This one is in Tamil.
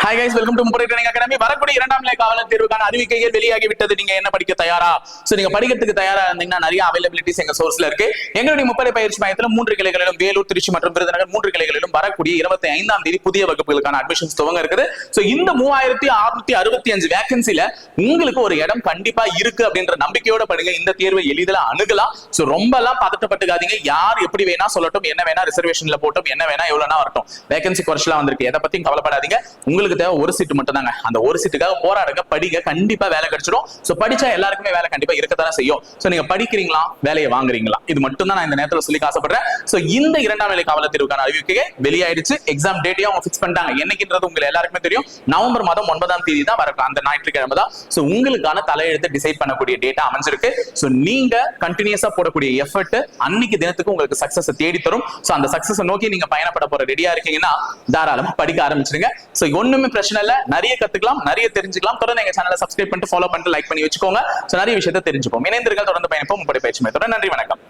ஹாய் கைஸ், வெல்கம் டு முப்படை ட்ரைனிங் அகாடமி. வரக்கூடிய 2ஆம் நிலை காவலர் தேர்வுக்கான அறிவிக்கைகள் வெளியாகி விட்டது. நீங்க என்ன படிக்க தயாரா? சோ நீங்க படிக்கிறதுக்கு தயாரா இருந்தீங்கன்னா நிறைய அவைலபிலிட்டிஸ் எங்க சோர்ஸ்ல இருக்கு. எங்களுடைய முப்படை பயிற்சி மையத்துல 3 கிளைகளிலும் வேலூர், திருச்சி மற்றும் விருதுநகர் 3 கிளைகளிலும் வரக்கூடிய 25ஆம் தேதி புதிய வகுப்புகளுக்கான அட்மிஷன்ஸ் துவங்க இருக்குது. சோ இந்த 3665 வேகன்சில உங்களுக்கு ஒரு இடம் கண்டிப்பா இருக்கு அப்படின்ற நம்பிக்கையோட படிங்க. இந்த தேர்வை எளிதில் அணுகலாம். சோ ரொம்ப எல்லாம் பதட்டப்பட்டுக்காதீங்க. யார் எப்படி வேணா சொல்லட்டும், என்ன வேணா ரிசர்வேஷன்ல போட்டும், என்ன வேணா எவ்வளவுனா வரட்டும். வேகன்சி குறைச்சலாம் வந்திருக்கு, எதை பத்தியும் கவலைப்படாதீங்க. உங்களுக்கு தேவை ஒரு சீட்டு மட்டும் தாங்க. அந்த ஒரு சீட்டுக்காக போராடுங்க, படிங்க, கண்டிப்பா வேலை கிடைச்சிடும். சோ படிச்சா எல்லாருக்குமே வேலை கண்டிப்பா இருக்கத்தானே செய்யும். சோ நீங்க படிக்கிறீங்களா, வேலையை வாங்குறீங்களா, இது மட்டும் தான் நான் இந்த நேரத்துல சொல்லி ஆசைப்படுறேன். சோ இந்த 2ஆம் நிலை காவலர் தேர்வுக்கான அறிவிக்கை வெளியாயிடுச்சு. எக்ஸாம் டேட்டையும் அவங்க ஃபிக்ஸ் பண்ணிட்டாங்க. என்னைக்குன்றது உங்களுக்கு எல்லாருக்குமே தெரியும். நவம்பர் மாதம் 9ஆம் தேதி தான் வரலாம், அந்த ஞாயிற்றுக்கிழமை தான். சோ உங்களுக்கான தலையெழுத்தை டிசைட் பண்ணக்கூடிய டேட்டா அமைஞ்சிருக்கு. சோ நீங்க கண்டினியூஸா போடக்கூடிய எஃபர்ட் அன்னைக்கு தினத்துக்கு உங்களுக்கு சக்சஸ் தேடி தரும். சோ அந்த சக்சஸ் நோக்கி நீங்க பயணப்பட போற ரெடியா இருக்கீங்கன்னா தாராளமா படிக்க ஆரம்பிச்சிருங்க. சோ ஒண்ணுமே பிரச்சனை இல்ல, நிறைய கத்துக்கலாம், நிறைய தெரிஞ்சுக்கலாம். தொடர்ந்து எங்க சேனலை சப்ஸ்கிரைப் பண்ணிட்டு ஃபாலோ பண்ணிட்டு லைக் பண்ணி வச்சுக்கோங்க. சோ நிறைய விஷயத்தை தெரிஞ்சுப்போம். இணைந்திருங்கள், தொடர்ந்து பயணிப்போம் முப்படை பயிற்சி மையத்தோட. நன்றி, வணக்கம்.